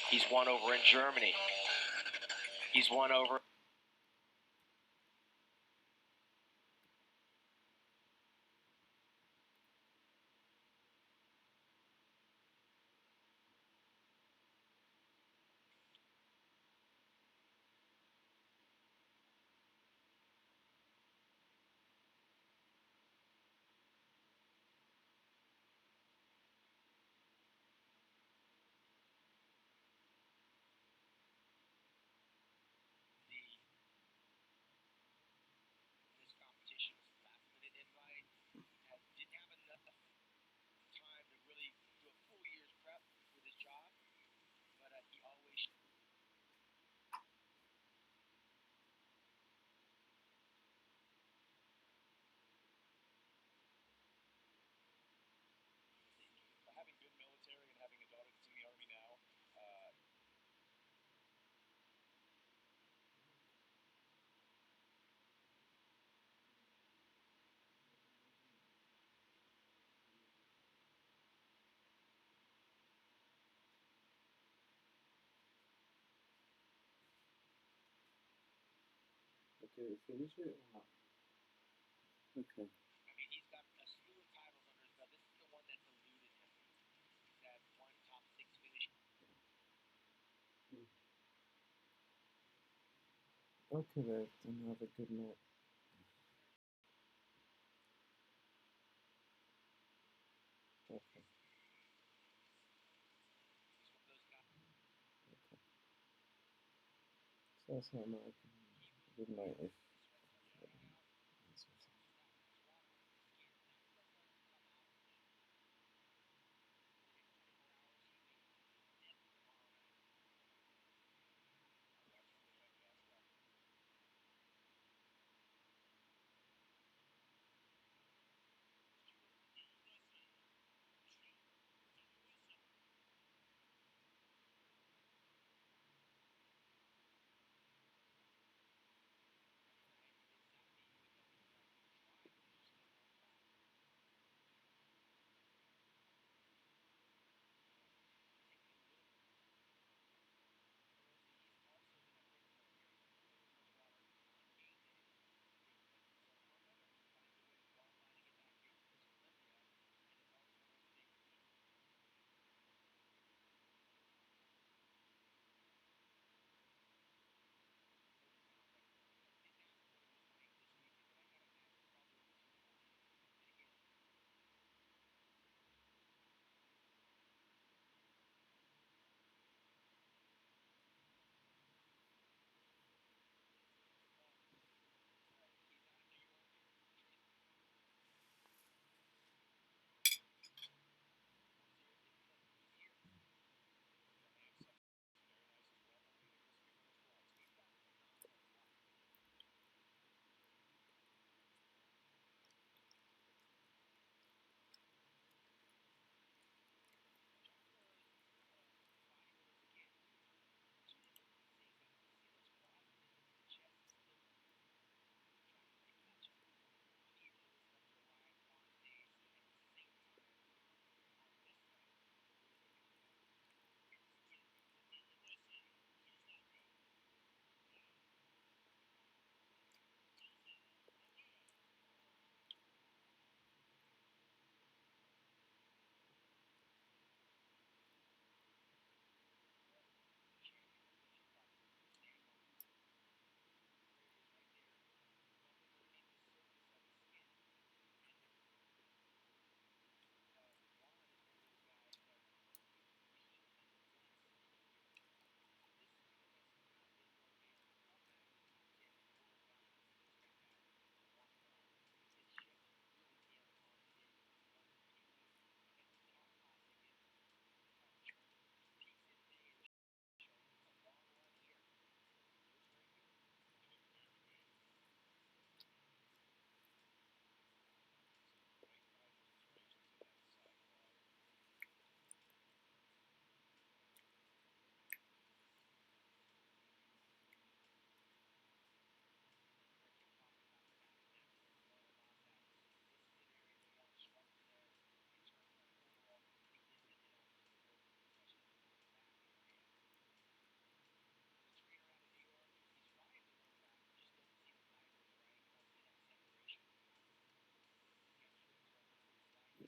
He's won over in Germany. He's won over. Okay, finish it or not? Okay. I mean, he's got a slew of titles under his belt. This is the one that eluded him. He's had one top 6 finish. Okay, then have a good night. Okay. So that's how I can good night if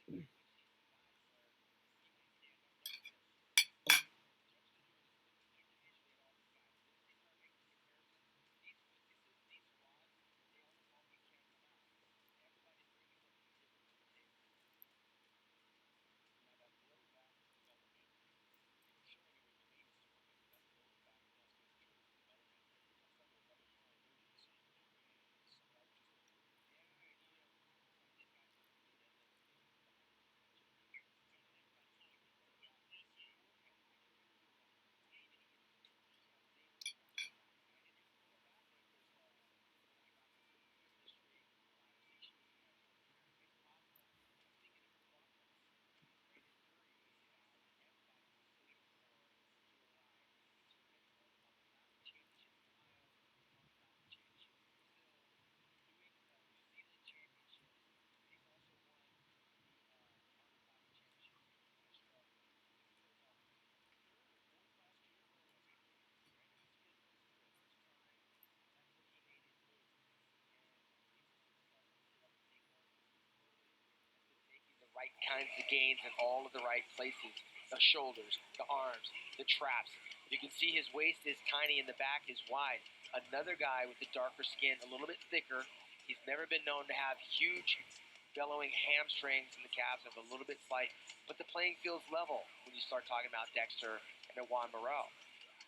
The right kinds of gains in all of the right places. The shoulders, the arms, the traps. You can see his waist is tiny and the back is wide. Another guy with the darker skin, a little bit thicker. He's never been known to have huge bellowing hamstrings and the calves are a little bit slight, but the playing field's level when you start talking about Dexter and Juan Moreau.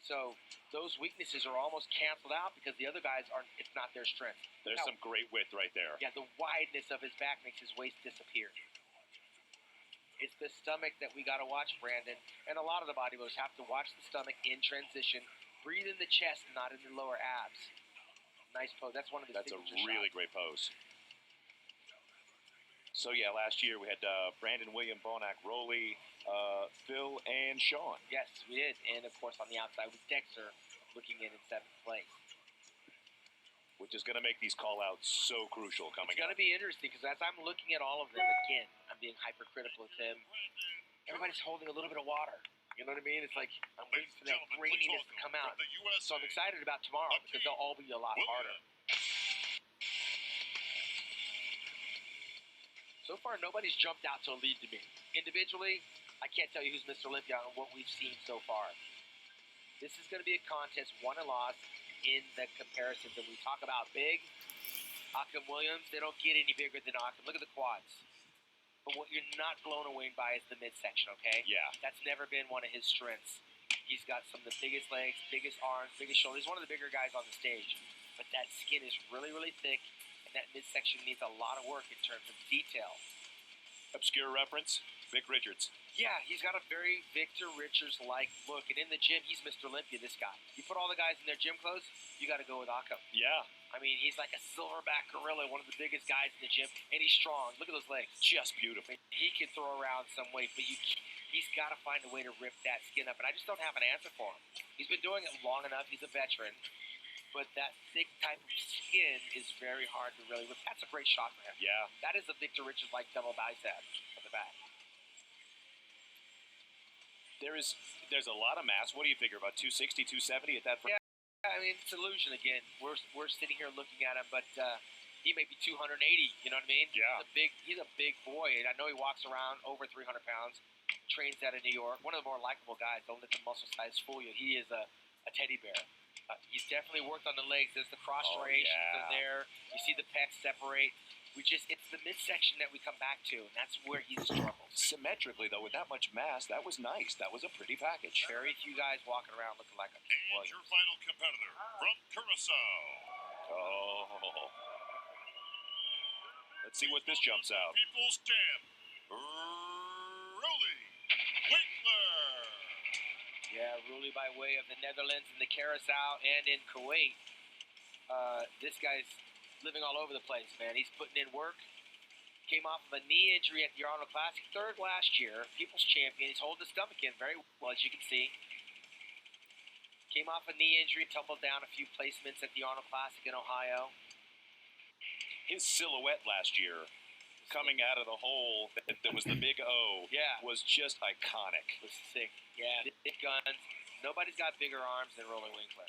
So those weaknesses are almost canceled out because the other guys aren't. It's not their strength. There's some great width right there. Yeah, the wideness of his back makes his waist disappear. It's the stomach that we got to watch, Brandon, and a lot of the bodybuilders have to watch the stomach in transition. Breathe in the chest, not in the lower abs. Nice pose. That's one of his. That's a really great pose. So yeah, last year we had Brandon, William, Bonac, Rowley, Phil, and Sean. Yes, we did, and of course on the outside was Dexter, looking in 7th place. Which is going to make these call-outs so crucial coming up. It's going to be interesting because as I'm looking at all of them, again, I'm being hypercritical of him. Everybody's holding a little bit of water. You know what I mean? It's like I'm waiting for that graininess to come out. So I'm excited about tomorrow because they'll all be a lot harder. So far, nobody's jumped out to a lead to me. Individually, I can't tell you who's Mr. Olympia on what we've seen so far. This is going to be a contest, won and lost, in the comparisons. And we talk about big, Akam Williams, they don't get any bigger than Akam. Look at the quads. But what you're not blown away by is the midsection, okay? Yeah. That's never been one of his strengths. He's got some of the biggest legs, biggest arms, biggest shoulders. He's one of the bigger guys on the stage. But that skin is really, really thick, and that midsection needs a lot of work in terms of detail. Obscure reference, Vic Richards. Yeah, he's got a very Victor Richards-like look. And in the gym, he's Mr. Olympia, this guy. You put all the guys in their gym clothes, you got to go with Akam. Yeah. I mean, he's like a silverback gorilla, one of the biggest guys in the gym, and he's strong. Look at those legs. Just beautiful. He can throw around some weight, but he's got to find a way to rip that skin up, and I just don't have an answer for him. He's been doing it long enough. He's a veteran, but that thick type of skin is very hard to really rip. That's a great shot for him. Yeah. That is a Victor Richards-like double bicep from the back. There's a lot of mass. What do you figure, about 260, 270 at that point? Yeah, I mean, it's illusion again. We're sitting here looking at him, but he may be 280, you know what I mean? Yeah. He's a big boy, and I know he walks around over 300 pounds, trains out of New York, one of the more likable guys. Don't let the muscle size fool you. He is a teddy bear. He's definitely worked on the legs. There's the cross striations are there. You see the pecs separate. It's the midsection that we come back to, and that's where he struggles. Symmetrically, though, with that much mass, that was nice. That was a pretty package. Very few guys walking around looking like a King Williams. Your final competitor from Curacao. Oh. Let's see what this jumps out. People's champ, Rowley Winkler. Yeah, Rowley by way of the Netherlands and the Curacao and in Kuwait. This guy's living all over the place, man. He's putting in work. Came off of a knee injury at the Arnold Classic, 3rd last year, People's Champion. He's holding his stomach in very well, as you can see. Came off a knee injury, tumbled down a few placements at the Arnold Classic in Ohio. His silhouette last year, coming out of the hole that was the big O, was just iconic. It was sick. Yeah, big guns. Nobody's got bigger arms than Rowley Winkler.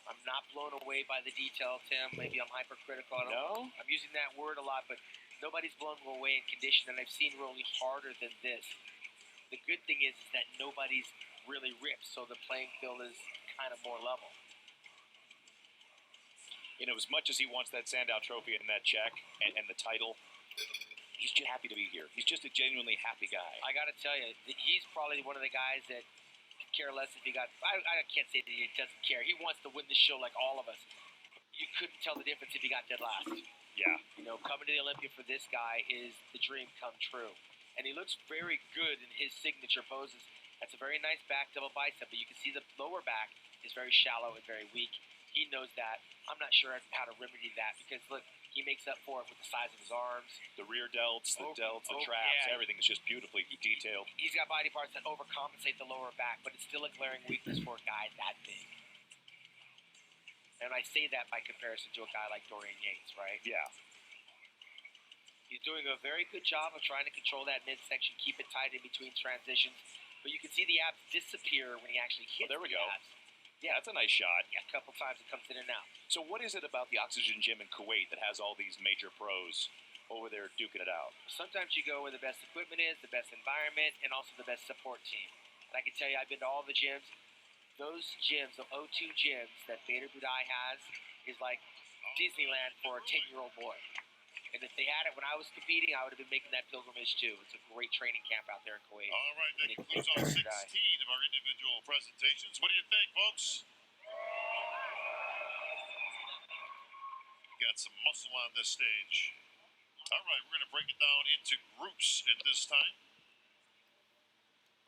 I'm not blown away by the detail, Tim. Maybe I'm hypercritical. I'm using that word a lot, but nobody's blown away in condition, and I've seen really harder than this. The good thing is that nobody's really ripped, so the playing field is kind of more level. You know, as much as he wants that Sandow Trophy and that check and the title, he's just happy to be here. He's just a genuinely happy guy. I got to tell you, he's probably one of the guys that could care less if he got. I can't say that he doesn't care. He wants to win the show like all of us. You couldn't tell the difference if he got dead last. Yeah. You know, coming to the Olympia for this guy is the dream come true. And he looks very good in his signature poses. That's a very nice back double bicep, but you can see the lower back is very shallow and very weak. He knows that. I'm not sure how to remedy that because, look, he makes up for it with the size of his arms. The rear delts, the traps, everything is just beautifully detailed. He's got body parts that overcompensate the lower back, but it's still a glaring weakness for a guy that big. And I say that by comparison to a guy like Dorian Yates, right? Yeah. He's doing a very good job of trying to control that midsection, keep it tight in between transitions. But you can see the abs disappear when he actually hits there we the go. abs. Yeah, that's a nice shot. Yeah, a couple times it comes in and out. So what is it about the Oxygen Gym in Kuwait that has all these major pros over there duking it out? Sometimes you go where the best equipment is, the best environment, and also the best support team. And I can tell you, I've been to all the gyms. Those gyms, the O2 gyms that Bader Budai has, is like Disneyland for a 10-year-old boy. And if they had it when I was competing, I would have been making that pilgrimage too. It's a great training camp out there in Kuwait. All right, that concludes our 16 of our individual presentations. What do you think, folks? Got some muscle on this stage. All right, we're going to break it down into groups at this time.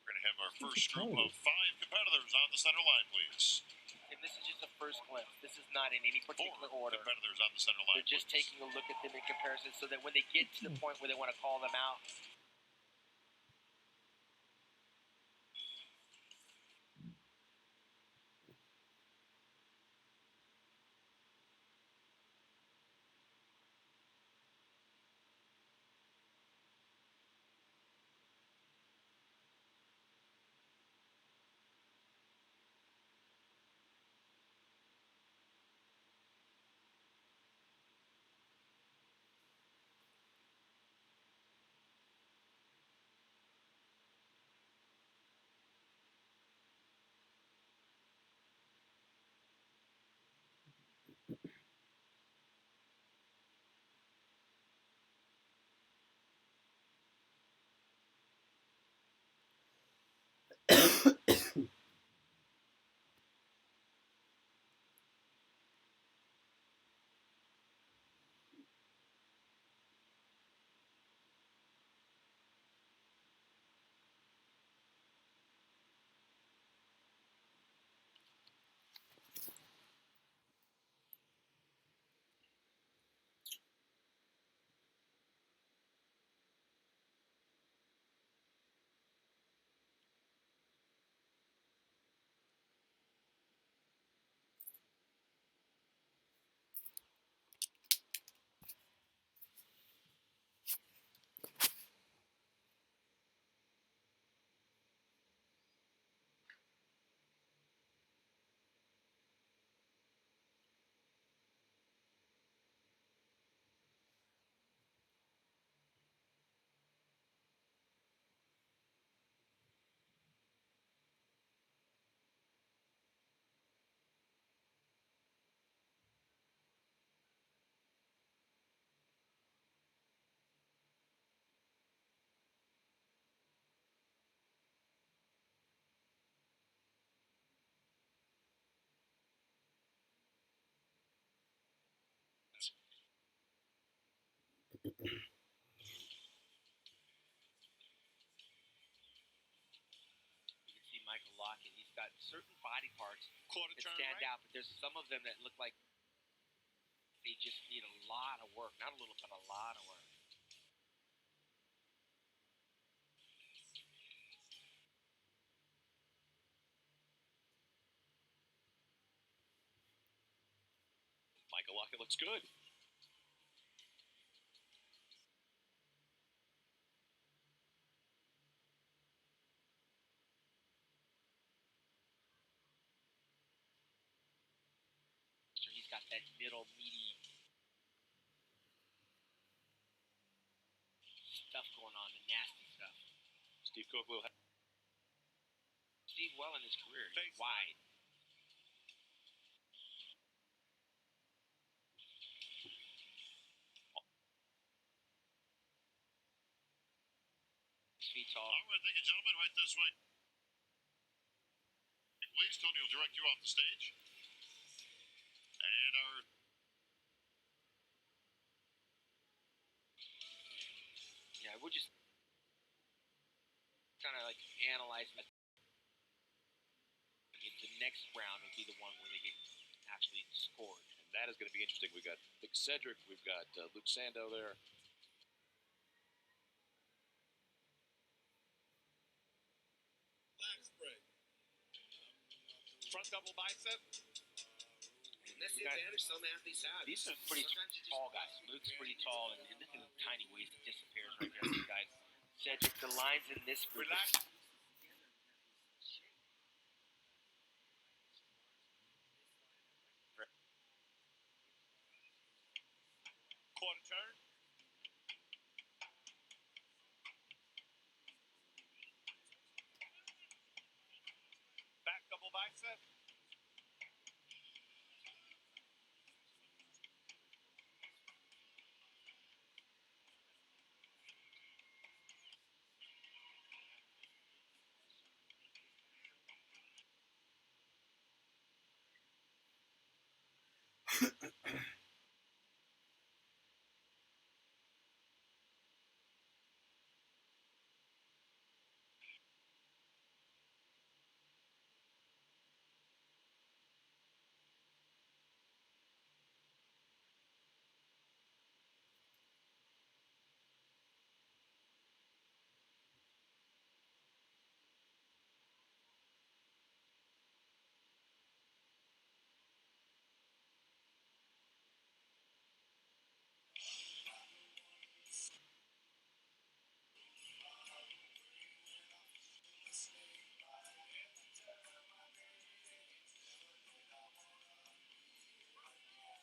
We're going to have our first group of 5 competitors on the center line, please. And this is just a first glimpse. This is not in any particular 4 order. competitors on the center line. They're just taking a look at them in comparison so that when they get to the point where they want to call them out, you can see Michael Lockett. He's got certain body parts that stand out, but there's some of them that look like they just need a lot of work. Not a little, but a lot of work. Michael Lockett looks good. got that middle meaty stuff going on, the nasty stuff. Steve Cook will have Steve well in his career. He's wide. Feet tall. All right, thank you, gentlemen. Right this way. Please, Tony will direct you off the stage. And our Yeah, we'll just kind of like analyze it. The next round will be the one where they get actually scored. and that is going to be interesting. We've got Vic Cedric, we've got Luke Sando there. Front double bicep. And that's the advantage some athletes have. These are pretty tall guys. Luke's pretty tall, and look at the tiny waist that disappears right there. These guys. Cedric, the lines in this group. Relax. Quarter turn. Back double bicep.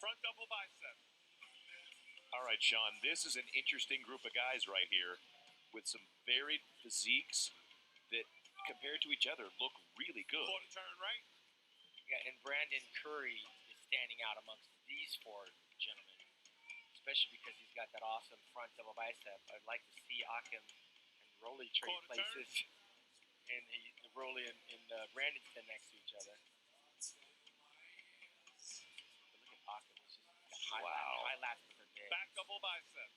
Front double bicep. All right, Sean, this is an interesting group of guys right here with some varied physiques that, compared to each other, look really good. Quarter turn right. Yeah, and Brandon Curry is standing out amongst these four gentlemen, especially because he's got that awesome front double bicep. I'd like to see Akim and Rolly trade Quarter turn. places, and Rolly and Brandon stand next to each other. But look at Akim. He's just got high lats with her day. Back double bicep.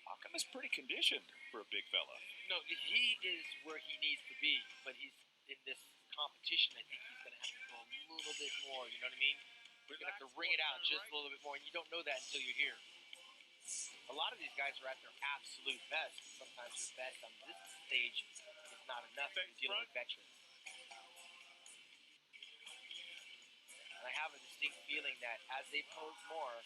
Akim is pretty conditioned for a big fella. No, he is where he needs to be, but he's in this competition. I think he's going to have to go a little bit more. You know what I mean? We're going to have to ring it out just a little bit more, and you don't know that until you're here. A lot of these guys are at their absolute best. Sometimes their best on this stage is not enough to deal with veterans. And I have a distinct feeling that as they pose more,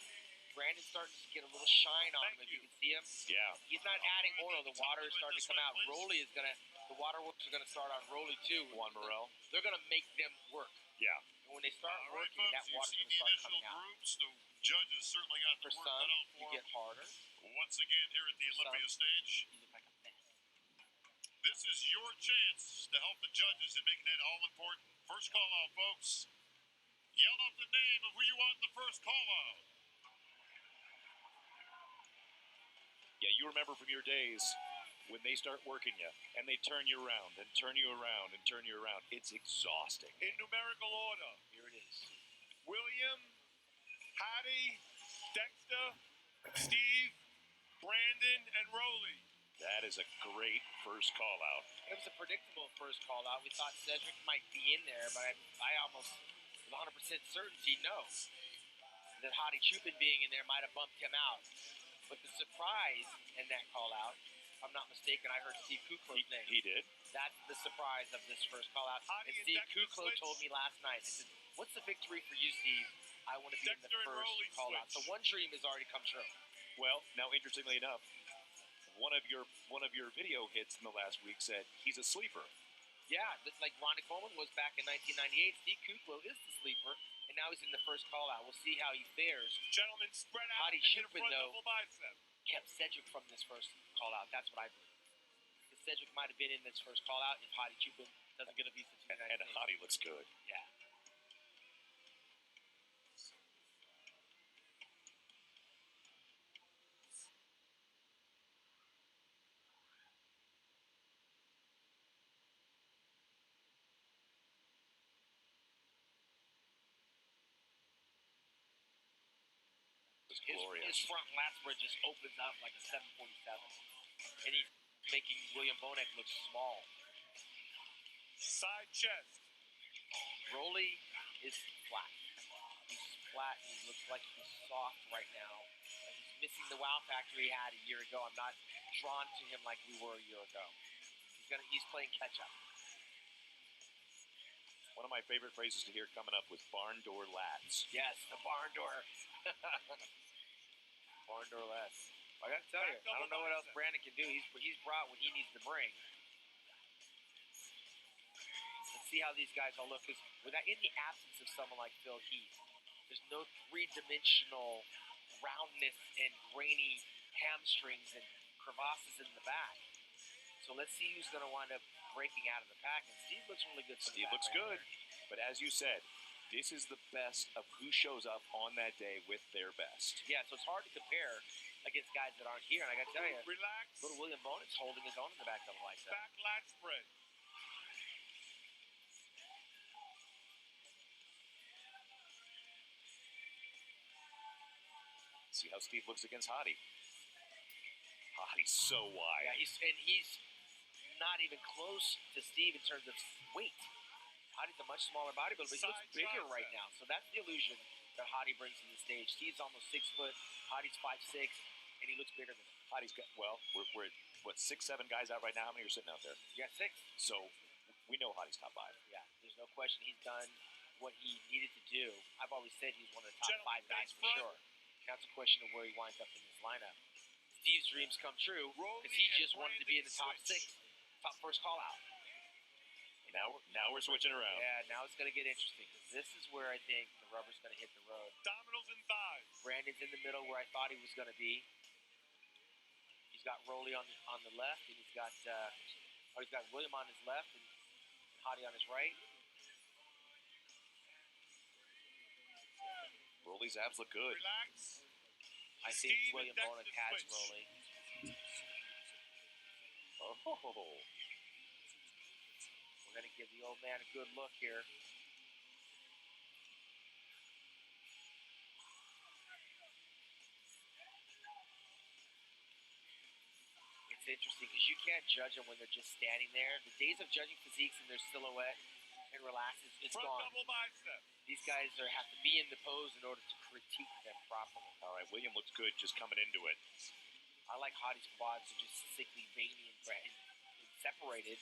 Brandon's starting to get a little shine on him, if you can see him. Yeah. He's not adding oil. The water is starting to come out. Rolly is going to, the waterworks are going to start on Rolly too. Juan Morel. They're going to make them work. Yeah. And when they start all right, working, folks, that you've water's seen going to the start initial coming out. groups. The judges certainly got For the work some, cut out you for get them. harder. Once again, here at the For Olympia some, stage, you look like a mess. this is your chance to help the judges in making that all-important first call-out, folks. Yell out the name of who you want in the first call-out. Yeah, you remember from your days when they start working you and they turn you around and turn you around and turn you around. It's exhausting. In numerical order. Here it is. William, Hattie, Dexter, Steve, Brandon, and Rolly. That is a great first call out. It was a predictable first call out. We thought Cedric might be in there, but I almost with 100% certainty know that Hadi Chupin being in there might have bumped him out. But the surprise in that call out, if I'm not mistaken, I heard Steve Kuklo's name. He did. That's the surprise of this first call out. Hadi And and Steve Dexter Kuklo switch. told me last night, I said, what's the victory for you, Steve? I want to be in the Dexter and first Rolly call out. So switch. one dream has already come true. Well, now, interestingly enough, one of your video hits in the last week said he's a sleeper. Yeah, like Ronnie Coleman was back in 1998. Steve Kuklo is the sleeper, and now he's in the first call-out. We'll see how he fares. Gentlemen, spread out Hadi and hit a Chupin, front though, double bicep. kept Cedric from this first call-out. That's what I believe. Because Cedric might have been in this first call-out if Hadi Chupin doesn't get a visa to the United And States. Hadi looks good. Yeah. Glorious. His front lats bridge just opens up like a 747. And he's making William Bonek look small. Side chest. Rolly is flat. He's flat and he looks like he's soft right now. He's missing the wow factor he had a year ago. I'm not drawn to him like we were a year ago. He's playing catch up. One of my favorite phrases to hear coming up was barn door lats. Yes, the barn door. Barn door lats. I gotta tell you, I don't know what else Brandon can do. He's brought what he needs to bring. Let's see how these guys all look. Because in the absence of someone like Phil Heath, there's no three-dimensional roundness and grainy hamstrings and crevasses in the back. So let's see who's going to wind up breaking out of the pack. And Steve looks really good. Steve looks good. But as you said, this is the best of who shows up on that day with their best. Yeah, so it's hard to compare against guys that aren't here. And I got to tell you, Relax. little William Bonek's holding his own in the back double bicep. Back lat spread. See how Steve looks against Hadi. Hadi's so wide. Yeah, he's not even close to Steve in terms of weight. Hadi's a much smaller bodybuilder, but he looks bigger right now. So that's the illusion that Hadi brings to the stage. Steve's almost 6 foot, Hadi's 5'6", and he looks bigger than him. Hadi's got, well, we're what, 6, 7 guys out right now? How many are sitting out there? You got 6. So we know Hadi's top 5. Yeah, there's no question he's done what he needed to do. I've always said he's one of the top 5 guys for sure. Now it's a question of where he winds up in this lineup. Steve's dreams come true because he just wanted to be in the top 6, top first call out. Now we're switching around. Yeah, now it's going to get interesting because this is where I think the rubber's going to hit the road. Abdominals and thighs. Brandon's in the middle where I thought he was going to be. He's got Rolly on the left, and he's got William on his left and Hadi on his right. Rolly's abs look good. Relax. I think Steve William and Bonek Dexter has switch. Rolly. Oh. We're going to give the old man a good look here. It's interesting because you can't judge them when they're just standing there. The days of judging physiques in their silhouette and relax, it's Front gone. double bicep. These guys have to be in the pose in order to critique them properly. All right, William looks good just coming into it. I like Hadi's quads are just sickly veiny and separated.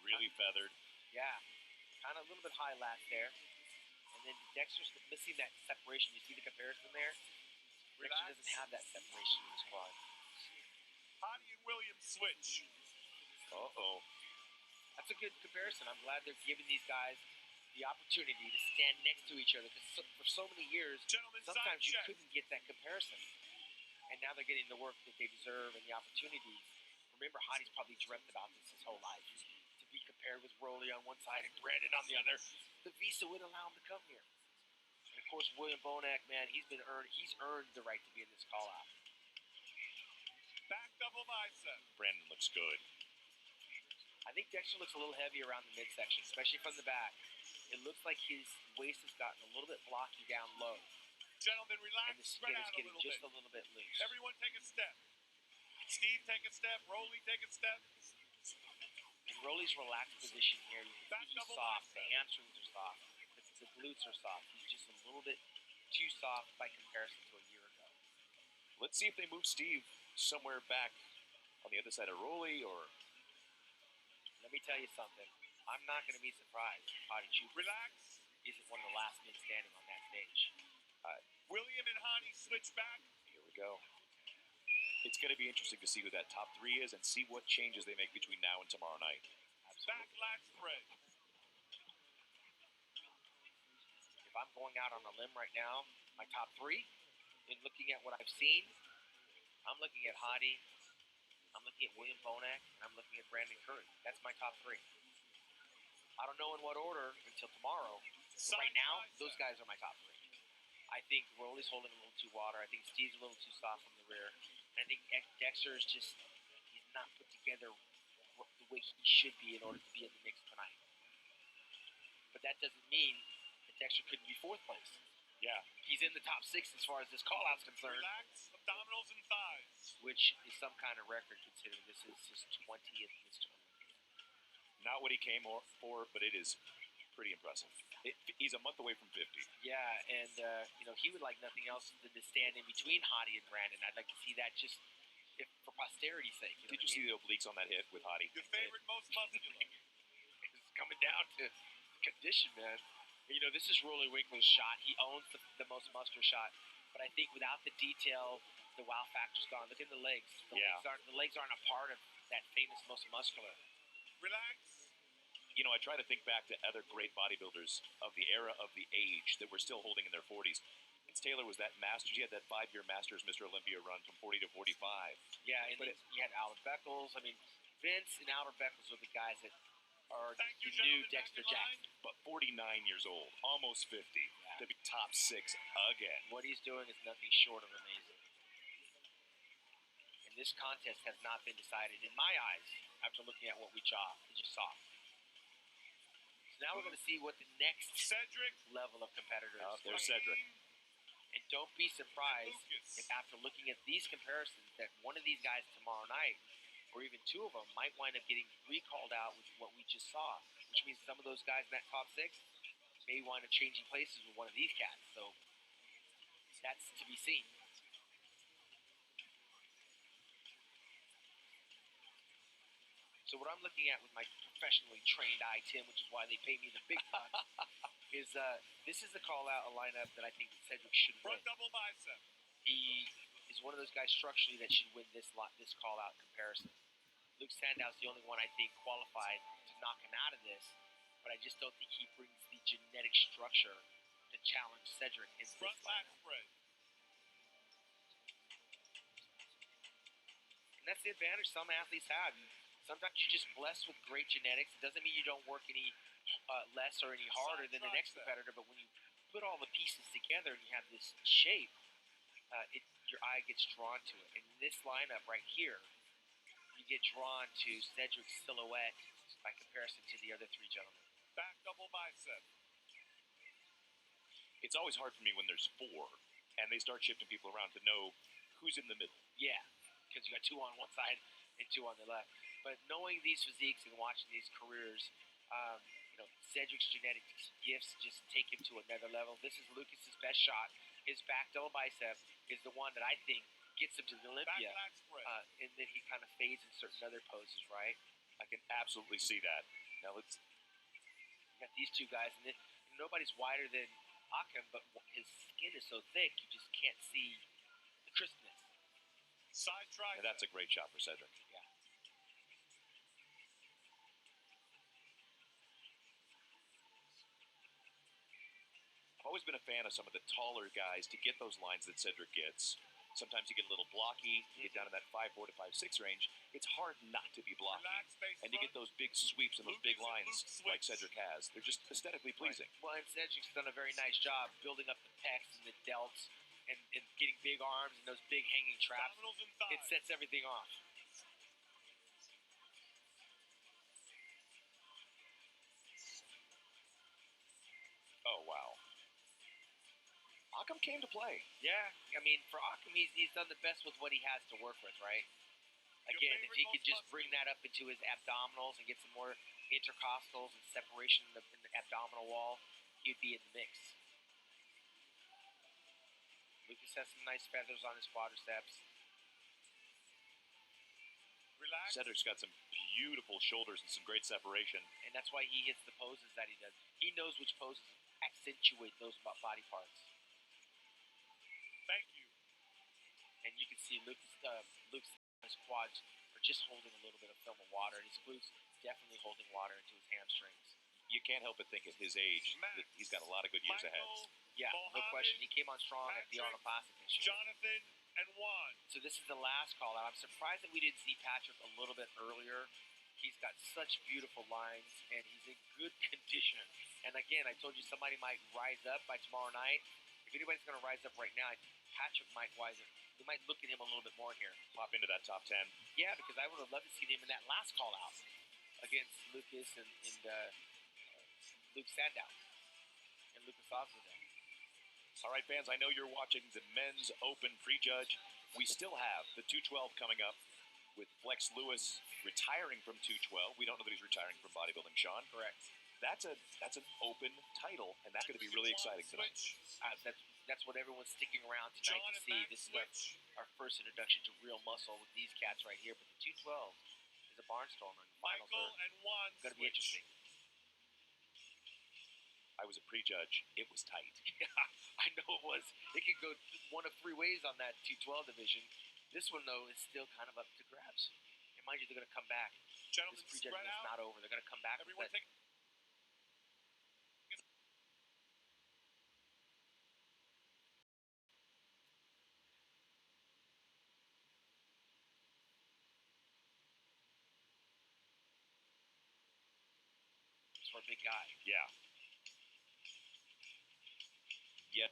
Really feathered. Yeah, kind of a little bit high lat there. And then Dexter's missing that separation. You see the comparison there? Dexter doesn't have that separation in his quad. Hadi and Williams switch. Uh-oh. That's a good comparison. I'm glad they're giving these guys the opportunity to stand next to each other because for so many years, Gentlemen, sometimes side you check. couldn't get that comparison. And now they're getting the work that they deserve and the opportunities. Remember, Hadi's probably dreamt about this his whole life. To be compared with Rolly on one side and Brandon on the other. The visa wouldn't allow him to come here. And of course, William Bonek, man, he's earned the right to be in this call-out. Back double bicep. Brandon looks good. I think Dexter looks a little heavy around the midsection, especially from the back. It looks like his waist has gotten a little bit blocky down low. Gentlemen, And relax. the Spread skin is out a getting little just bit. a little bit loose. Everyone take a step. Steve take a step. Rolly take a step. In Rolly's relaxed position here, you can Back see he's double soft. The bicep. hamstrings are soft. The glutes are soft. He's just a little bit too soft by comparison to a year ago. Let's see if they move Steve somewhere back on the other side of Rolly or... Let me tell you something. I'm not going to be surprised if Hadi Chupin Relax. isn't one of the last men standing on that stage. William and Hadi switch back. Here we go. It's going to be interesting to see who that top 3 is and see what changes they make between now and tomorrow night. Back lat spread. If I'm going out on a limb right now, my top 3, in looking at what I've seen, I'm looking at Hadi, I'm looking at William Bonac, and I'm looking at Brandon Curry. That's my top 3. I don't know in what order until tomorrow. But right now, those guys are my top 3. I think Rolly's holding a little too water. I think Steve's a little too soft from the rear. And I think Dexter is just, he's not put together the way he should be in order to be in the mix tonight. But that doesn't mean that Dexter couldn't be 4th place. Yeah. He's in the top 6 as far as this call-out's concerned. Relax, abdominals and thighs. Which is some kind of record considering this is his 20th Mr. Olympia. Not what he came for, but it is pretty impressive. He's a month away from 50. Yeah, and he would like nothing else than to stand in between Hadi and Brandon. I'd like to see that just for posterity's sake. Did you see the obliques on that hit with Hadi? Your favorite, most muscular. It's coming down to condition, man. This is Rolly Winkler's shot. He owns the most muscular shot, but I think without the detail, the wow factor's gone. Look at the legs. The legs aren't a part of that famous most muscular. Relax. I try to think back to other great bodybuilders of the era of the age that were still holding in their 40s. Vince Taylor was that Masters. He had that 5-year Masters Mr. Olympia run from 40 to 45. Yeah, and then you had Albert Beckles. I mean, Vince and Albert Beckles are the guys that are the new Dexter Jackson. But 49 years old, almost 50, to be top 6 again. What he's doing is nothing short of amazing. And this contest has not been decided, in my eyes, after looking at what we just saw. So now we're going to see what the next Cedric level of competitors there's Cedric. And don't be surprised if after looking at these comparisons that one of these guys tomorrow night, or even 2 of them, might wind up getting recalled out with what we just saw, which means some of those guys in that top 6 may wind up changing places with one of these cats. So that's to be seen. So what I'm looking at with my professionally trained eye, Tim, which is why they pay me the big bucks, is this is the call-out, a lineup that I think Cedric should win. front double bicep. He is one of those guys structurally that should win this call-out comparison. Luke Sandow's the only one I think qualified to knock him out of this, but I just don't think he brings the genetic structure to challenge Cedric in this Front lat lineup. spread. And that's the advantage some athletes have. Sometimes you're just blessed with great genetics. It doesn't mean you don't work any less or any harder than the next competitor, but when you put all the pieces together and you have this shape, your eye gets drawn to it. And in this lineup right here, you get drawn to Cedric's silhouette by comparison to the other 3 gentlemen. Back double bicep. It's always hard for me when there's 4 and they start shifting people around to know who's in the middle. Yeah, because you got 2 on one side and 2 on the left. But knowing these physiques and watching these careers, Cedric's genetic gifts just take him to another level. This is Lucas's best shot. His back double bicep is the one that I think gets him to the Olympia. Back lat spread. And then he kind of fades in certain other poses, right? I can absolutely see that. Now let's. You got these 2 guys, and then nobody's wider than Akam, but his skin is so thick you just can't see the crispness. Side tricep. And that's a great shot for Cedric. Yeah. I've always been a fan of some of the taller guys to get those lines that Cedric gets. Sometimes you get a little blocky, you get down in that 5'4" to 5'6" range. It's hard not to be blocky. Relax, face And you get those big sweeps and those big lines like sweeps. Cedric has. They're just aesthetically pleasing. Well, and Cedric's done a very nice job building up the pecs and the delts and getting big arms and those big hanging traps. Abdominals and It thighs. sets everything off. Oh, wow. Akam came to play. Yeah, I mean, for Akam, he's done the best with what he has to work with, right? Again, if he could just bring that up into his abdominals and get some more intercostals and separation in the abdominal wall, he'd be in the mix. Lucas has some nice feathers on his quadriceps. Relax. Cedric's got some beautiful shoulders and some great separation. And that's why he hits the poses that he does. He knows which poses accentuate those body parts. Thank you. and you can see Luke's quads are just holding a little bit of film of water, and his glutes definitely holding water into his hamstrings. You can't help but think at his age that he's got a lot of good years ahead. Yeah, no question. He came on strong at the Arnold Classic this year. Jonathan and Juan. So this is the last call out. I'm surprised that we didn't see Patrick a little bit earlier. He's got such beautiful lines, and he's in good condition. And again, I told you somebody might rise up by tomorrow night. If anybody's going to rise up right now, I think Patrick might rise up. We might look at him a little bit more here. Pop into that top 10. Yeah, because I would have loved to see him in that last call out against Lucas and Luke Sandow and Lucas Oswald. All right, fans, I know you're watching the Men's Open Prejudge. We still have the 212 coming up with Flex Lewis retiring from 212. We don't know that he's retiring from bodybuilding, Sean. Correct. That's an open title, and that's going to be really exciting tonight. That's what everyone's sticking around tonight to see. This is our first introduction to real muscle with these cats right here. But the 212 is a barnstormer. The finals Michael and Juan are going to be interesting. I was a prejudge. It was tight. Yeah, I know it was. It could go one of three ways on that 212 division. This one, though, is still kind of up to grabs. And mind you, they're going to come back. Gentlemen, This prejudging is not over. They're going to come back. Everyone take for a big guy. Yeah. Yeah.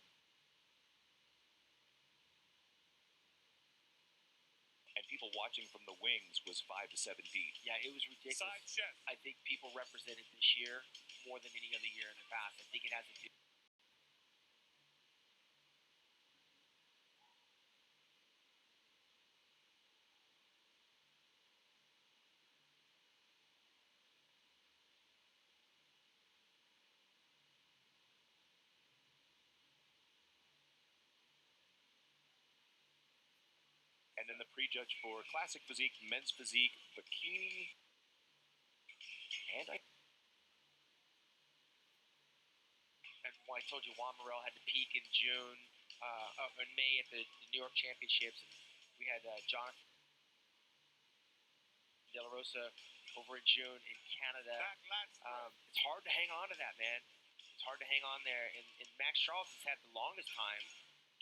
And people watching from the wings was 5 to 7 deep. Yeah, it was ridiculous. side chest. I think people represented this year more than any other year in the past. I think it has to do. And then the prejudge for Classic Physique, Men's Physique, Bikini, and I told you Juan Morel had to peak in June, in May at the New York Championships, and we had Jonathan De La Rosa over in June in Canada. Back lat spread. It's hard to hang on to that, man. It's hard to hang on there, and Max Charles has had the longest time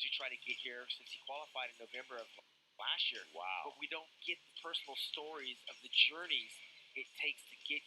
to try to get here since he qualified in November of last year. wow. But we don't get the personal stories of the journeys it takes to get.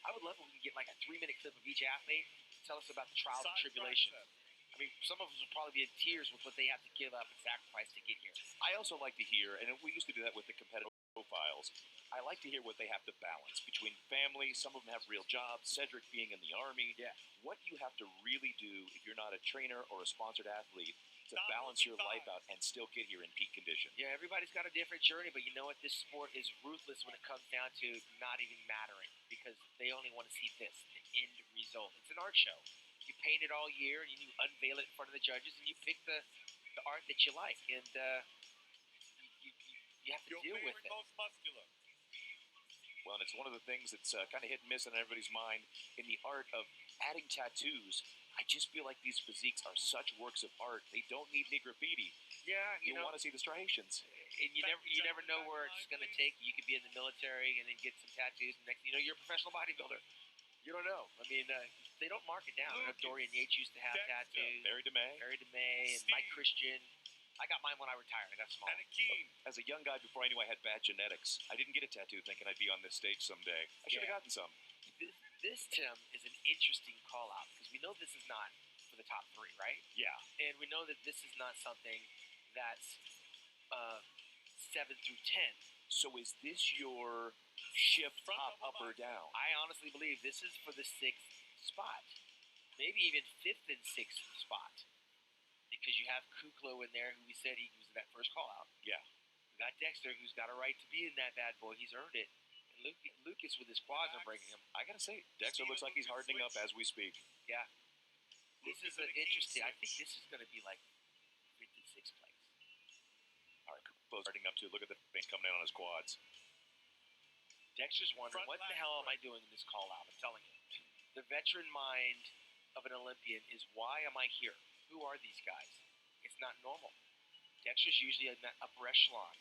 I would love if we can get like a 3-minute clip of each athlete. Tell us about the trials and Side tribulations. tricep. I mean, some of us will probably be in tears with what they have to give up and sacrifice to get here. I also like to hear, and we used to do that with the competitive profiles, I like to hear what they have to balance between family. Some of them have real jobs, Cedric being in the Army. Yeah. What you have to really do if you're not a trainer or a sponsored athlete to balance your life out and still get here in peak condition. Yeah, everybody's got a different journey, but you know what? This sport is ruthless when it comes down to not even mattering because they only want to see this, the end result. It's an art show. You paint it all year, and you unveil it in front of the judges, and you pick the art that you like, and you have to Your deal with favorite it. most muscular. Well, and it's one of the things that's kind of hit and miss in everybody's mind in the art of adding tattoos. I just feel like these physiques are such works of art. They don't need any graffiti. Yeah, You want to see the striations. and you never know where it's going to take you. You could be in the military and then get some tattoos, and next thing you know, you're a professional bodybuilder. You don't know. I mean, they don't mark it down. I know Dorian Yates used to have Dexter. tattoos. Barry DeMay. Barry DeMay and Mike Steve. Christian. I got mine when I retired. I got small. And Akeem. As a young guy, before I knew I had bad genetics, I didn't get a tattoo thinking I'd be on this stage someday. I should have Yeah. gotten some. This, Tim, is an interesting call-out because we know this is not for the top 3, right? Yeah. And we know that this is not something that's 7 through 10. So is this your shift Front up, double up or bicep. down? I honestly believe this is for the 6th spot, maybe even 5th and 6th spot, because you have Kuklo in there, who we said he was in that first call-out. Yeah. We got Dexter, who's got a right to be in that bad boy. He's earned it. And Lucas with his quads are breaking him. I gotta say, Dexter looks like he's hardening up as we speak. Yeah. This is Lucas and Akeem interesting. I think switch. this is going to be like 56th place. All right, Kupo's hardening up too. Look at the thing coming in on his quads. Dexter's wondering, Front what the lat hell am I spread. doing in this call-out? I'm telling you. The veteran mind of an Olympian is, why am I here? Who are these guys? It's not normal. Dexter's usually in that upper echelon.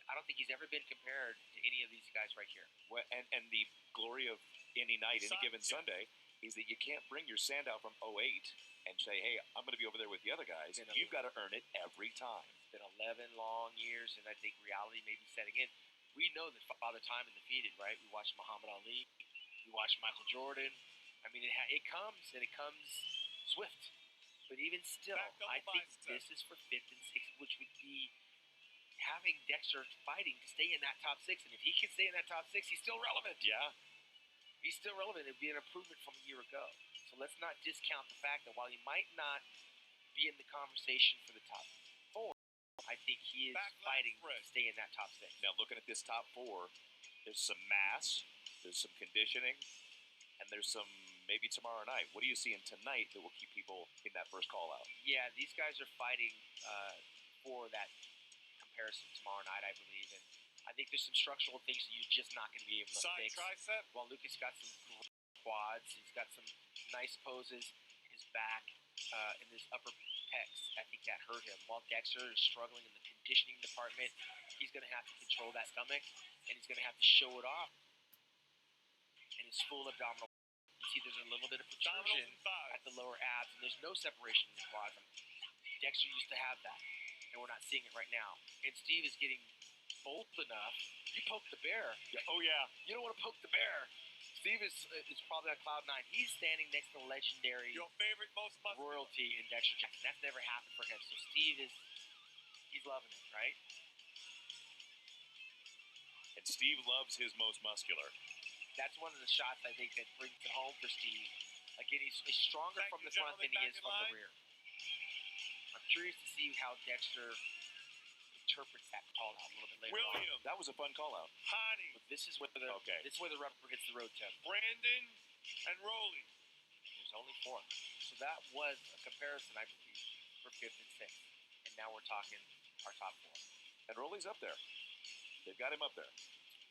I don't think he's ever been compared to any of these guys right here. Well, and the glory of any night, any given Sunday, is that you can't bring your Sandow from '08 and say, hey, I'm going to be over there with the other guys. You've got to earn it every time. It's been 11 long years, and I think reality may be setting in. We know that Father Time is defeated, right? We watched Muhammad Ali. We watched Michael Jordan. I mean, it comes, and it comes swift. But even still, I think this is for 5th and 6th, which would be having Dexter fighting to stay in that top 6. And if he can stay in that top 6, he's still relevant. Yeah. He's still relevant. It would be an improvement from a year ago. So let's not discount the fact that while he might not be in the conversation for the top 4, I think he is fighting to stay in that top 6. Now, looking at this top 4, there's some mass, there's some conditioning, and there's some maybe tomorrow night. What are you seeing tonight that will keep people in that first call-out? Yeah, these guys are fighting for that comparison tomorrow night, I believe. And I think there's some structural things that you're just not going to be able to fix. Tricep. Well, Lucas got some great quads. He's got some nice poses. His back and his upper pecs, I think that hurt him. While Dexter is struggling in the conditioning department, he's going to have to control that stomach, and he's going to have to show it off in his full abdominal. You see there's a little bit of protrusion at the lower abs, and there's no separation in the quads. Dexter used to have that, and we're not seeing it right now. And Steve is getting bold enough. You poke the bear. Oh, yeah. You don't want to poke the bear. Steve is probably on cloud 9. He's standing next to the legendary Your favorite, most muscular royalty in Dexter Jackson. That's never happened for him. So Steve he's loving it, right? And Steve loves his most muscular. That's one of the shots I think that brings it home for Steve. Again, he's stronger from the front than he is from the rear. I'm curious to see how Dexter interprets that call out a little bit later on. William, that was a fun call out. Honey, But this is where the rubber hits the road, Tim. Brandon, and Rolly. There's only 4. So that was a comparison, I believe, for 5th and 6th. And now we're talking our top 4. And Rolly's up there. They've got him up there.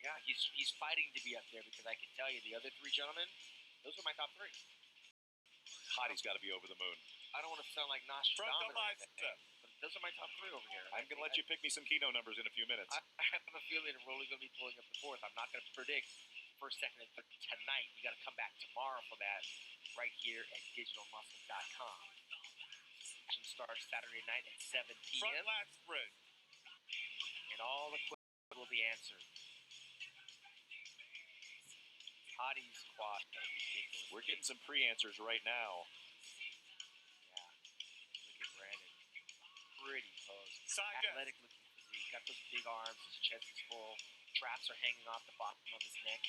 Yeah, he's fighting to be up there because I can tell you the other 3 gentlemen, those are my top 3. Hottie's got to be over the moon. I don't want to sound like Nostradamus, but those are my top 3 over here. I'm going to let you pick me some Keno numbers in a few minutes. I have a feeling Rolly's going to be pulling up the 4th. I'm not going to predict 1st, 2nd, and 3rd tonight. You got to come back tomorrow for that right here at digitalmuscle.com. Action starts Saturday night at 7 p.m. Front lat spread. And all the questions will be answered. Hottie's quad, ridiculous. We're getting some pre-answers right now. Yeah. Look at Brandon. Pretty pose. Side Athletic looking physique. Got those big arms. His chest is full. Traps are hanging off the bottom of his neck.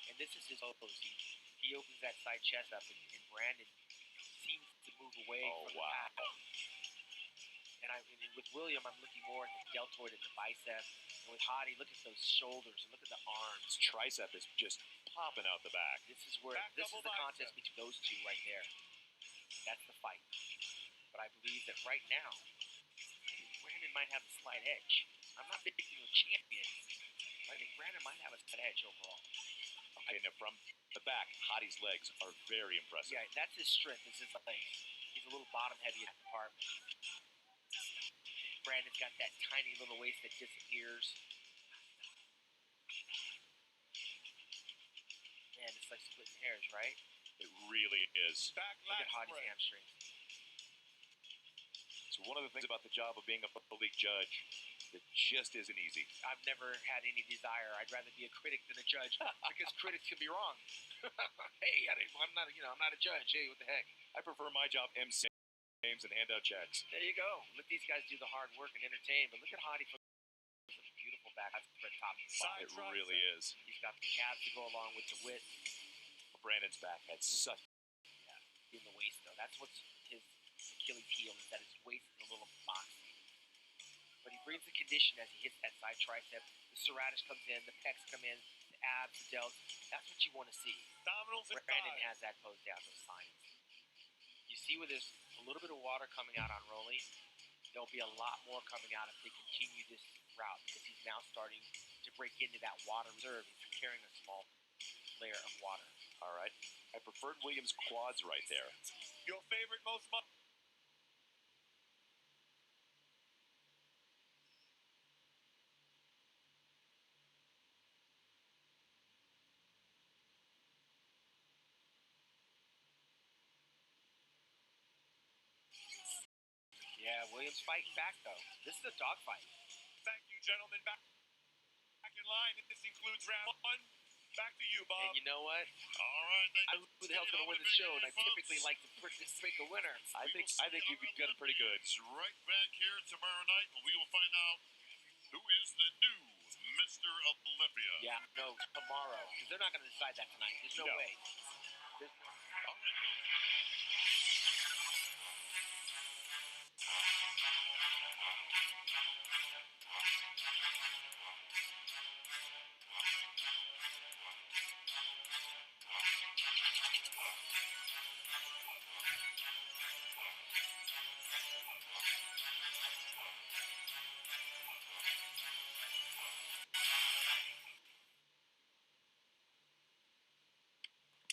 And this is his pose. He opens that side chest up, and Brandon seems to move away from the pack. And with William, I'm looking more at the deltoid and the bicep. And with Hottie, look at those shoulders and look at the arms. His tricep is just popping out the back. This is the contest between those 2 right there. That's the fight. But I believe that right now, Brandon might have a slight edge. I'm not picking a champion. I think Brandon might have a slight edge overall. Okay, now from the back, Hottie's legs are very impressive. Yeah, that's his strength. Is his legs. He's a little bottom heavy in that department. Brandon's got that tiny little waist that disappears. Man, it's like splitting hairs, right? It really is. Look at Hottie's hamstrings. So one of the things about the job of being a elite judge that just isn't easy. I've never had any desire. I'd rather be a critic than a judge because critics can be wrong. Hey, I'm not a judge. Hey, what the heck? I prefer my job MC games and hand out checks. There you go. Let these guys do the hard work and entertain. But look at Hottie for a beautiful back for the top. It really is. He's got the calves to go along with the width. Brandon's back had such In the waist though. That's what's his Achilles heel is that his waist is a little boxy. But he brings the condition as he hits that side tricep. The serratus comes in, the pecs come in, the abs, the delts. That's what you want to see. Abdominals and Brandon thighs. has that pose down, those signs. You see with this a little bit of water coming out on Rolly, there'll be a lot more coming out if they continue this route because he's now starting to break into that water reserve. He's carrying a small layer of water. all right. I preferred Williams' quads right there. Your favorite, most muscular. Yeah, Williams fighting back, though. This is a dogfight. Thank you, gentlemen. Back in line. This includes round 1. Back to you, Bob. And you know what? All right. I don't know who the hell's going to win the show, and I typically like to pick a winner. I think you've got it pretty good. It's right back here tomorrow night, and we will find out who is the new Mr. Olympia. Yeah, no, tomorrow. Because they're not going to decide that tonight. There's no No. way. All right.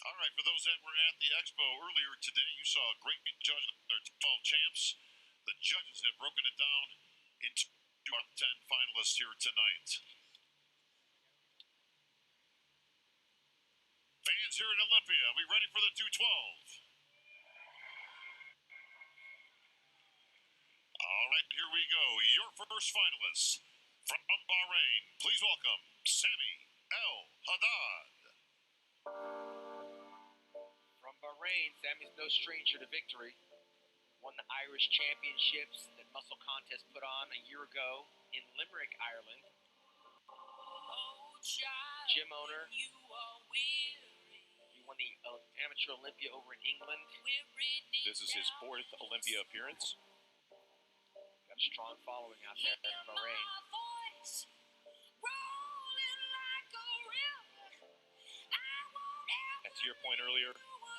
All right, for those that were at the expo earlier today, you saw a great judge. There are 12 champs. The judges have broken it down into our 10 finalists here tonight. Fans here at Olympia, are we ready for the 212? All right, here we go. Your first finalists from Bahrain. Please welcome Sami El Haddad. From Bahrain, Sammy's no stranger to victory. Won the Irish Championships that Muscle Contest put on a year ago in Limerick, Ireland. Gym owner. He won the Amateur Olympia over in England. This is his 4th Olympia appearance. Got a strong following out there in Bahrain. And to your point earlier,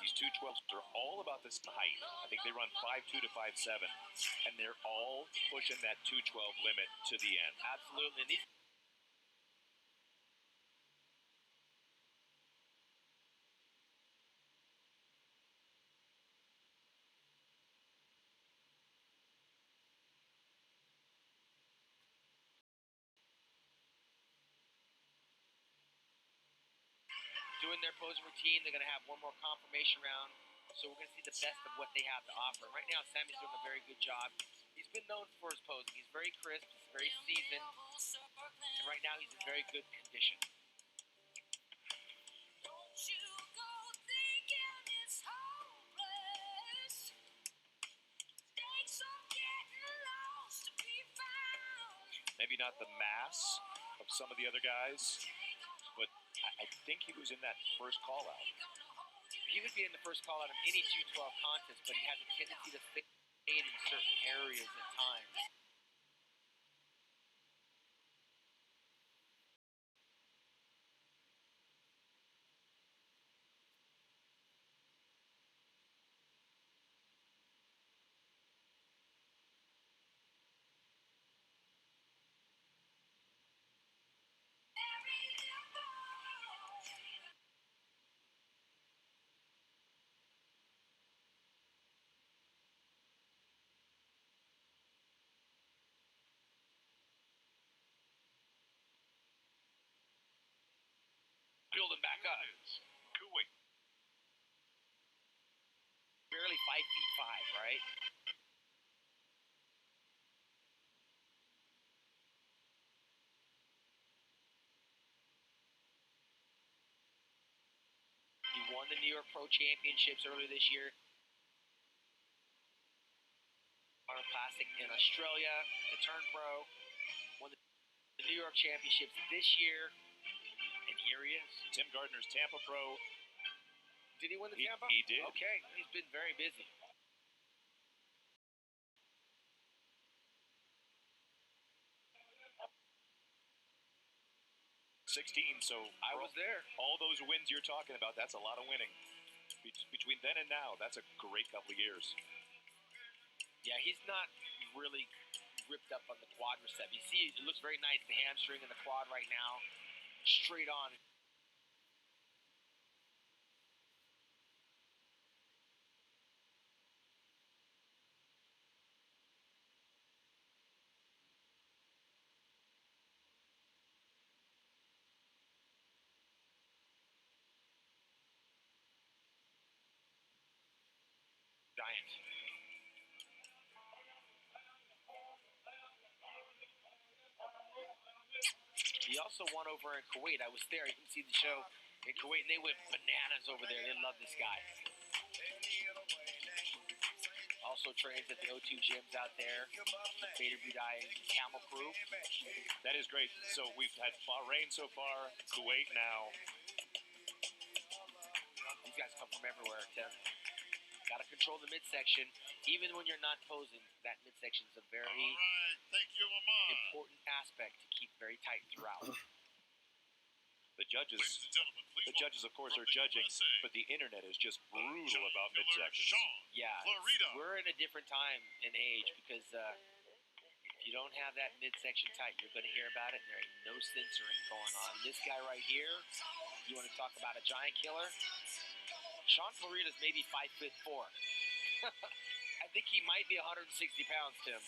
these 212s are all about this height. I think they run 5'2" to 5'7", and they're all pushing that 212 limit to the end. Absolutely. And these doing their posing routine. They're going to have one more confirmation round. So we're going to see the best of what they have to offer. Right now, Sammy's doing a very good job. He's been known for his posing. He's very crisp. He's very seasoned. And right now, he's in very good condition. Maybe not the mass of some of the other guys, but I think he was in that first call-out. He would be in the first call-out of any 212 contest, but he has a tendency to fade in certain areas at times. Building back up. Kuwait. Barely 5'5", right? He won the New York Pro Championships earlier this year. Arnold Classic in Australia to turn pro. Won the New York Championships this year. And here he is. Tim Gardner's Tampa Pro. Did he win the Tampa? He did. Okay, he's been very busy. 16, so I was there. All those wins you're talking about, that's a lot of winning. Between then and now, that's a great couple of years. Yeah, he's not really ripped up on the quadricep. You see, it looks very nice, the hamstring and the quad right now. Straight on. Giant. He also won over in Kuwait. I was there. You can see the show in Kuwait, and they went bananas over there. They love this guy. Also trains at the O2 gyms out there. Bader Budai and Camel Crew. That is great. So we've had Bahrain so far, Kuwait now. These guys come from everywhere, Tim. Got to control the midsection. Even when you're not posing, that midsection is a very All right, thank you, Amon. important aspect to keep very tight throughout. The judges, Ladies and gentlemen, please of course, welcome are from the judging, USA, but the internet is just the brutal about giant killer, midsections. Sean Yeah, Florida. we're in a different time and age because if you don't have that midsection tight, you're going to hear about it, and there ain't no censoring going on. This guy right here, you want to talk about a giant killer? Sean Florida's maybe 5'4". I think he might be 160 pounds, Tim.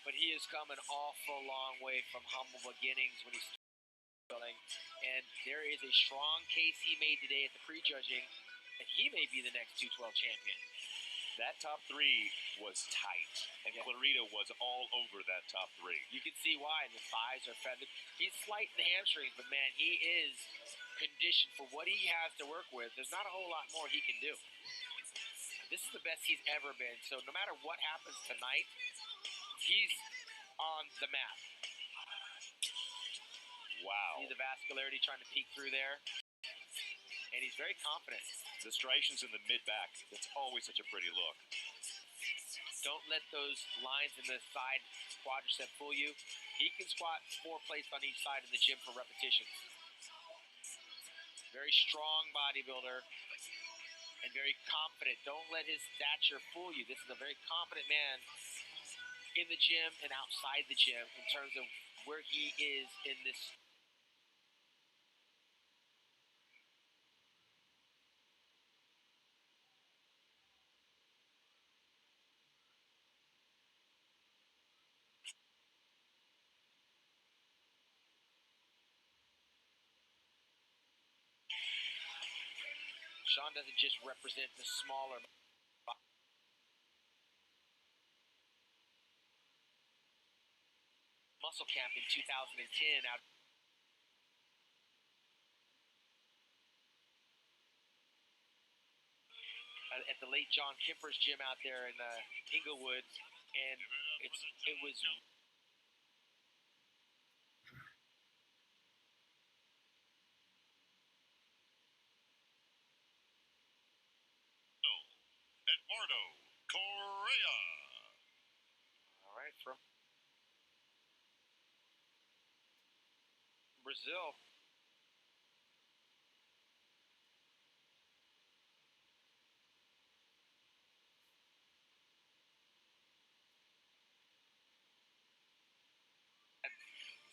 But he has come an awful long way from humble beginnings when he started. And there is a strong case he made today at the prejudging that he may be the next 212 champion. That top three was tight, and Clarita was all over that top three. You can see why. The thighs are feathered. He's slight in the hamstrings, but man, he is conditioned for what he has to work with. There's not a whole lot more he can do. This is the best he's ever been. So no matter what happens tonight, he's on the map. Wow. See the vascularity trying to peek through there. And he's very confident. The striations in the mid-back, that's always such a pretty look. Don't let those lines in the side quadricep fool you. He can squat 4 plates on each side in the gym for repetitions. Very strong bodybuilder and very confident. Don't let his stature fool you. This is a very confident man in the gym and outside the gym in terms of where he is in this. Sean doesn't just represent the smaller muscle camp in 2010 out at the late John Kemper's gym out there in Inglewood, and it was Eduardo Correa. all right from Brazil.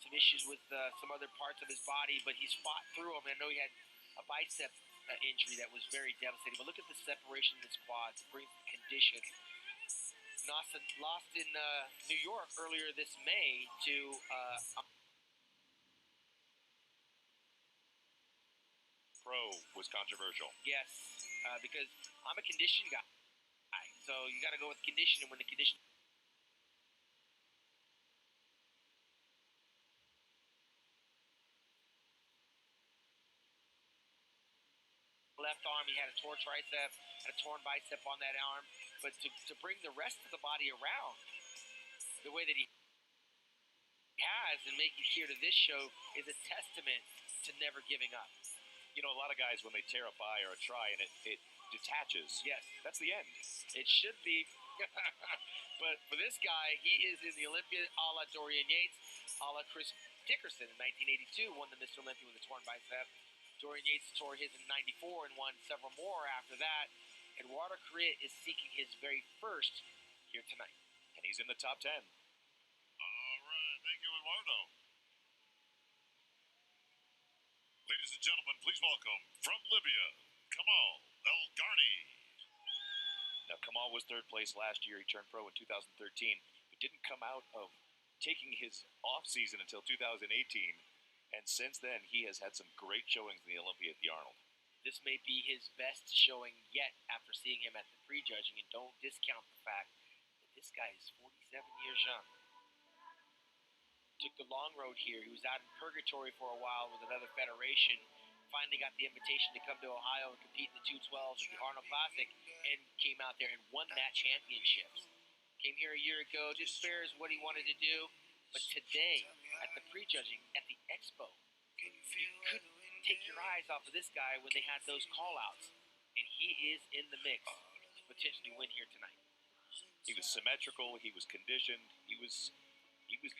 Some issues with some other parts of his body, but he's fought through them. I know he had a bicep injury that was very devastating, but look at the separation in his quads. It brings the condition. Lost in New York earlier this May to Pro was controversial. yes, because I'm a condition guy, so you got to go with condition, and when the condition left arm, he had a torn tricep, had a torn bicep on that arm, but to bring the rest of the body around the way that he has and make it here to this show is a testament to never giving up. You know, a lot of guys, when they tear a bi or a tri and it detaches, Yes, that's the end. it should be. But for this guy, he is in the Olympia a la Dorian Yates, a la Chris Dickerson in 1982, won the Mr. Olympia with a torn bicep. Dorian Yates tore his in 94 and won several more after that. Eduardo Correa is seeking his very first here tonight. And he's in the top 10. All right, thank you, Eduardo. Ladies and gentlemen, please welcome from Libya, Kamal El Garni. Now, Kamal was third place last year. He turned pro in 2013, but didn't come out of taking his off season until 2018. And since then, he has had some great showings in the Olympia at the Arnold. This may be his best showing yet after seeing him at the prejudging, and don't discount the fact that this guy is 47 years young. took the long road here. He was out in purgatory for a while with another federation. Finally got the invitation to come to Ohio and compete in the 212s at the Arnold Classic, and came out there and won that championship. Came here a year ago, did fair is what he wanted to do, but today at the prejudging at the Expo, you couldn't take your eyes off of this guy when they had those call-outs, and he is in the mix to potentially win here tonight. He was symmetrical. He was conditioned. He was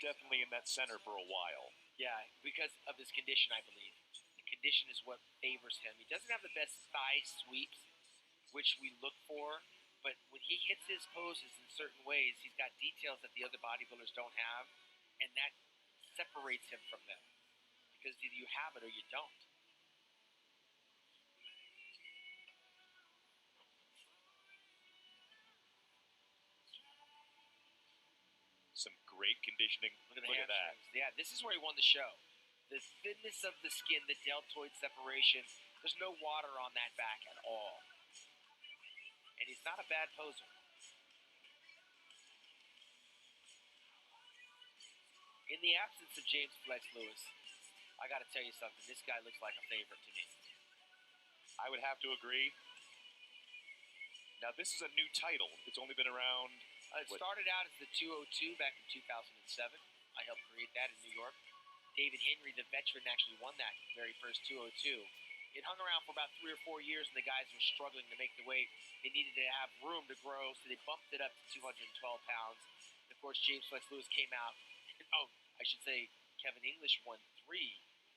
definitely in that center for a while. Yeah, because of his condition, I believe. The condition is what favors him. He doesn't have the best thigh sweeps, which we look for, but when he hits his poses in certain ways, he's got details that the other bodybuilders don't have, and that separates him from them. Because either you have it or you don't. Some great conditioning. Look at that. Yeah, this is where he won the show. The thinness of the skin, the deltoid separation. There's no water on that back at all. And he's not a bad poser. In the absence of James Flex Lewis, I got to tell you something. This guy looks like a favorite to me. I would have to agree. Now, this is a new title. It's only been around. It started out as the 202 back in 2007. I helped create that in New York. David Henry, the veteran, actually won that very first 202. It hung around for about 3 or 4 years, and the guys were struggling to make the weight. They needed to have room to grow, so they bumped it up to 212 pounds. And of course, James Flex Lewis came out. Oh, I should say Kevin English won 3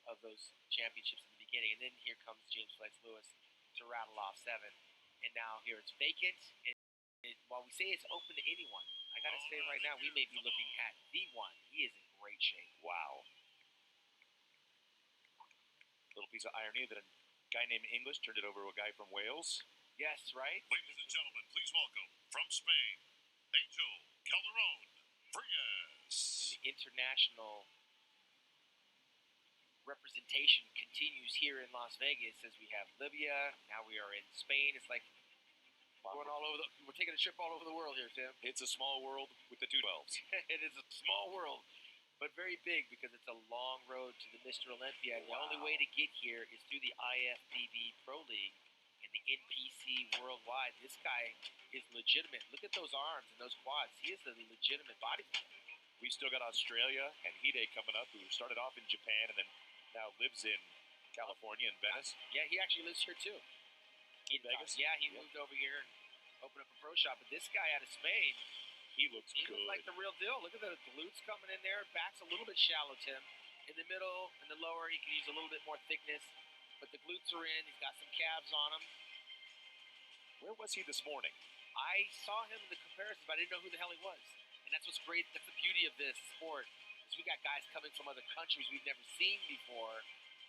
of those championships in the beginning, and then here comes James Flex Lewis to rattle off 7. And now here it's vacant. And while we say it's open to anyone, I gotta say right now we may be looking at the one. He is in great shape. Wow. Little piece of irony that a guy named English turned it over to a guy from Wales. Yes, right? Ladies and gentlemen, please welcome from Spain, Angel Calderon Frias. The international representation continues here in Las Vegas as we have Libya. Now we are in Spain. It's like going all over we're taking a trip all over the world here, Tim. It's a small world with the 212s. It is a small world, but very big because it's a long road to the Mr. Olympia. And the only way to get here is through the IFBB Pro League and the NPC Worldwide. This guy is legitimate. Look at those arms and those quads. He is a legitimate bodybuilder. We still got Australia and Hide coming up, who started off in Japan and then now lives in California and Venice. Yeah, he actually lives here too. In Vegas? Yeah, he moved over here and opened up a pro shop. But this guy out of Spain, he looks he good. looks like the real deal. Look at the glutes coming in there. Back's a little bit shallow, Tim. In the middle and the lower, he can use a little bit more thickness. But the glutes are in. He's got some calves on him. Where was he this morning? I saw him in the comparisons, but I didn't know who the hell he was. And that's what's great. That's the beauty of this sport. Is we got guys coming from other countries we've never seen before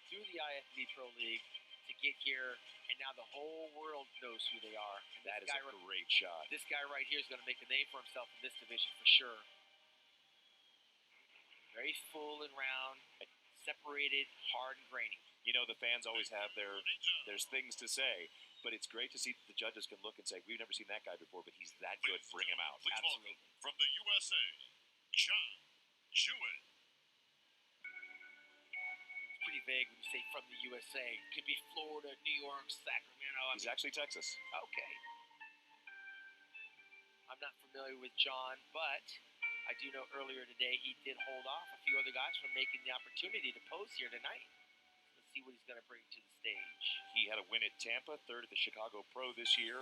through the IFB Pro League to get here, and now the whole world knows who they are. And that is a great shot. This guy right here is going to make a name for himself in this division for sure. Very full and round, separated, hard and grainy. You know, the fans always have there's things to say, but it's great to see that the judges can look and say, we've never seen that guy before, but he's that good. Bring him out. Please welcome from the USA, John Jewett. Pretty vague when you say from the USA. It could be Florida, New York, Sacramento. He's actually Texas. Okay. I'm not familiar with John, but I do know earlier today he did hold off a few other guys from making the opportunity to pose here tonight. Let's see what he's going to bring to the stage. He had a win at Tampa, 3rd at the Chicago Pro this year.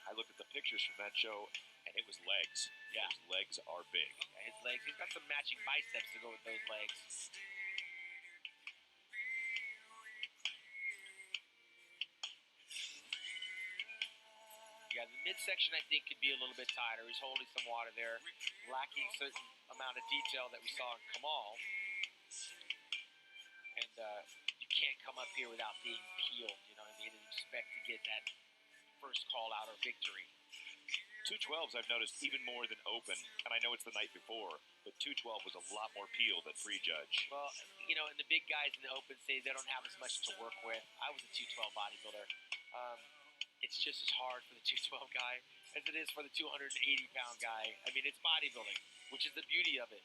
I looked at the pictures from that show, and it was legs. Yeah. His legs are big. Yeah, his legs. He's got some matching biceps to go with those legs. Yeah, the midsection I think could be a little bit tighter. He's holding some water there, lacking certain amount of detail that we saw in Kamal. And you can't come up here without being peeled, you know what I mean, and expect to get that first call out or victory. 212s I've noticed even more than open, and I know it's the night before, but 212 was a lot more peeled at prejudge. Well, you know, and the big guys in the open say they don't have as much to work with. I was a 212 bodybuilder. It's just as hard for the 212 guy as it is for the 280-pound guy. I mean, it's bodybuilding, which is the beauty of it.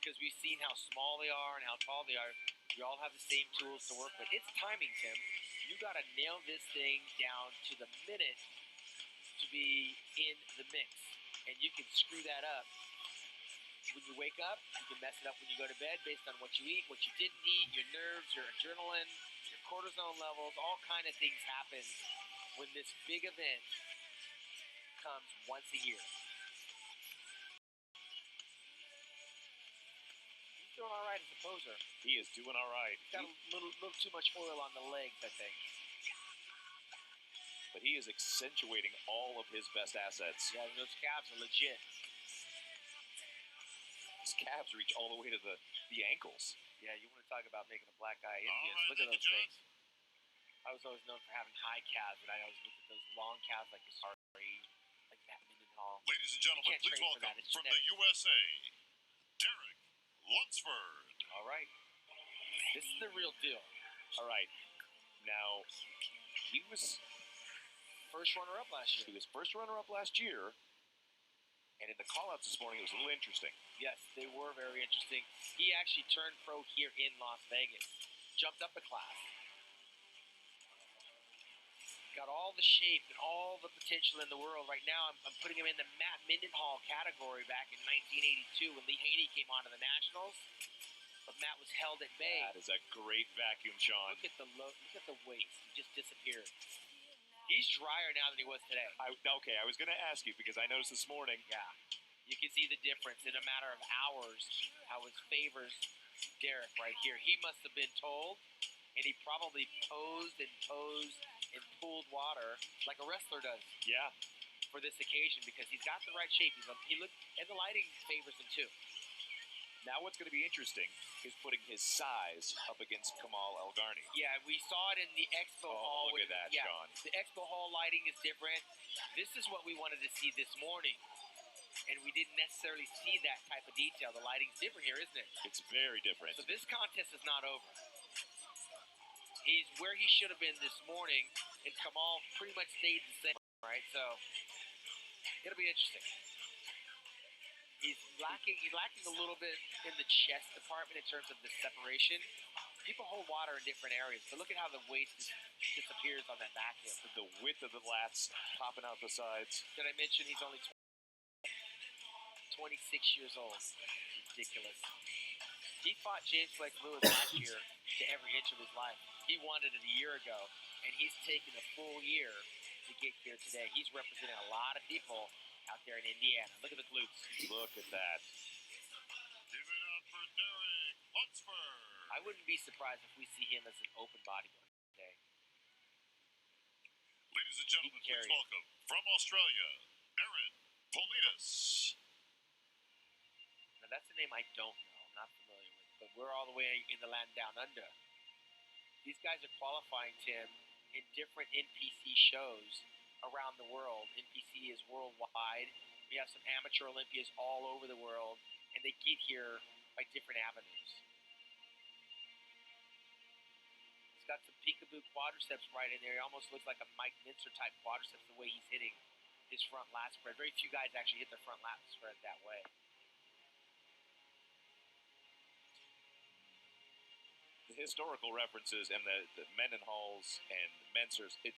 because we've seen how small they are and how tall they are. We all have the same tools to work with. It's timing, Tim. You got to nail this thing down to the minute to be in the mix. And you can screw that up when you wake up. You can mess it up when you go to bed based on what you eat, what you didn't eat, your nerves, your adrenaline, your cortisone levels. All kind of things happen when this big event comes once a year. He's doing all right as a poser. He is doing all right. He's got a little too much oil on the legs, I think. But he is accentuating all of his best assets. Yeah, those calves are legit. His calves reach all the way to the ankles. Yeah, you want to talk about making a black guy All envious. right, Look at thank those you, John. things. I was always known for having high calves, but I always looked at those long calves like Sorry, like Matt Mendenhall. Ladies and gentlemen, can't please train for welcome that. It's from the genetics. USA, Derek Lunsford. All right. This is the real deal. All right. Now, he was First runner-up last year. first runner-up last year, and in the call-outs this morning, it was a little interesting. Yes, they were very interesting. He actually turned pro here in Las Vegas. Jumped up a class. Got all the shape and all the potential in the world. Right now, I'm putting him in the Matt Mendenhall category back in 1982 when Lee Haney came onto the Nationals. But Matt was held at bay. That is a great vacuum, Sean. Look at the waist. He just disappeared. He's drier now than he was today. Okay, I was going to ask you because I noticed this morning. Yeah. You can see the difference in a matter of hours how it favors Derek right here. He must have been told, and he probably posed and pooled water like a wrestler does. Yeah. For this occasion because he's got the right shape. And the lighting favors him too. Now what's going to be interesting is putting his size up against Kamal Elgarni. Yeah, we saw it in the Expo Hall. Look at that, Sean. The Expo Hall lighting is different. This is what we wanted to see this morning. And we didn't necessarily see that type of detail. The lighting's different here, isn't it? It's very different. So this contest is not over. He's where he should have been this morning, and Kamal pretty much stayed the same, right? So it'll be interesting. He's lacking a little bit in the chest department in terms of the separation. People hold water in different areas, but look at how the waist disappears on that back hip. The width of the lats popping out the sides. Did I mention he's only 26 years old? Ridiculous. He fought James Blake Lewis last year to every inch of his life. He wanted it a year ago, and he's taken a full year to get here today. He's representing a lot of people out there in Indiana. Look at the glutes. Look at that. Give it up for Derek Lunsford. I wouldn't be surprised if we see him as an open bodybuilder today. Ladies and gentlemen, please carry. welcome from Australia, Aaron Politis. Now that's a name I don't know. I'm not familiar with, but we're all the way in the land down under. These guys are qualifying, Tim, in different NPC shows around the world. NPC is worldwide. We have some amateur Olympias all over the world, and they get here by different avenues. He's got some peekaboo quadriceps right in there. He almost looks like a Mike Mincer type quadriceps the way he's hitting his front lat spread. Very few guys actually hit their front lat spread that way. The historical references and the Mendenhalls and Mencers, it